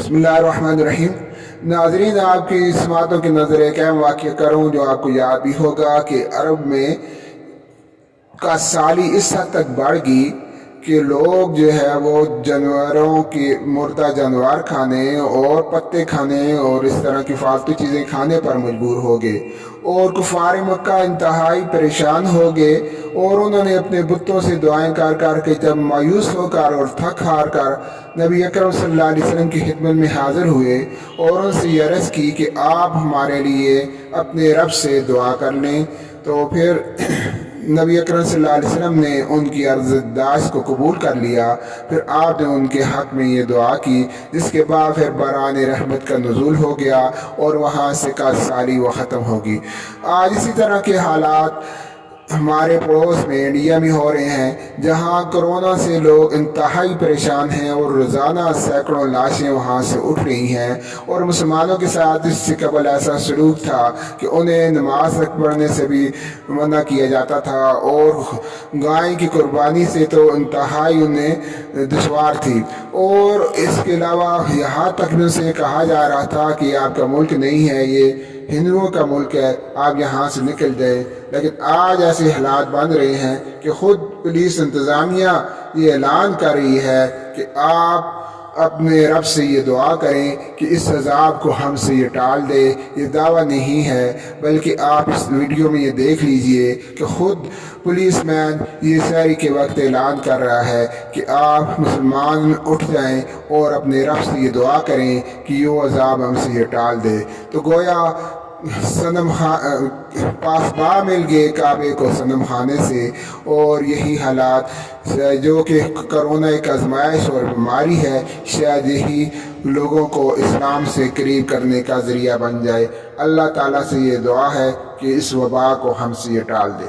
بسم اللہ الرحمن الرحیم۔ ناظرین، آپ کی سماعتوں کی نظر ایک اہم واقعہ کروں جو آپ کو یاد بھی ہوگا کہ عرب میں کا سالی اس حد تک بڑھ گئی کہ لوگ جو ہے وہ جانوروں کی مردہ جانور کھانے اور پتے کھانے اور اس طرح کی فالتو چیزیں کھانے پر مجبور ہو گئے، اور کفار مکہ انتہائی پریشان ہو گئے، اور انہوں نے اپنے بتوں سے دعائیں کر کر کے جب مایوس ہو کر اور تھک ہار کر نبی اکرم صلی اللہ علیہ وسلم کی خدمت میں حاضر ہوئے اور ان سے یہ عرض کی کہ آپ ہمارے لیے اپنے رب سے دعا کر لیں۔ تو پھر نبی اکرم صلی اللہ علیہ وسلم نے ان کی عرض داشت کو قبول کر لیا۔ پھر آپ نے ان کے حق میں یہ دعا کی، جس کے بعد پھر باران رحمت کا نزول ہو گیا اور وہاں سے کا سالی وہ ختم ہوگی۔ آج اسی طرح کے حالات ہمارے پڑوس میں انڈیا میں ہو رہے ہیں، جہاں کرونا سے لوگ انتہائی پریشان ہیں اور روزانہ سینکڑوں لاشیں وہاں سے اٹھ رہی ہیں، اور مسلمانوں کے ساتھ اس سے قبل ایسا سلوک تھا کہ انہیں نماز تک پڑھنے سے بھی منع کیا جاتا تھا، اور گائے کی قربانی سے تو انتہائی انہیں دشوار تھی، اور اس کے علاوہ یہاں تک ان سے کہا جا رہا تھا کہ یہ آپ کا ملک نہیں ہے، یہ ہندوؤں کا ملک ہے، آپ یہاں سے نکل جائیں۔ لیکن آج ایسے حالات بن رہے ہیں کہ خود پولیس انتظامیہ یہ اعلان کر رہی ہے کہ آپ اپنے رب سے یہ دعا کریں کہ اس عذاب کو ہم سے یہ ٹال دے۔ یہ دعویٰ نہیں ہے، بلکہ آپ اس ویڈیو میں یہ دیکھ لیجئے کہ خود پولیس مین یہ سحری کے وقت اعلان کر رہا ہے کہ آپ مسلمان اٹھ جائیں اور اپنے رب سے یہ دعا کریں کہ یہ عذاب ہم سے یہ ٹال دے۔ تو گویا صنم پاسباں مل گئے کعبے کو صنم خانے سے، اور یہی حالات جو کہ کرونا ایک آزمائش اور بیماری ہے، شاید یہی لوگوں کو اسلام سے قریب کرنے کا ذریعہ بن جائے۔ اللہ تعالیٰ سے یہ دعا ہے کہ اس وبا کو ہم سے یہ ٹال دے۔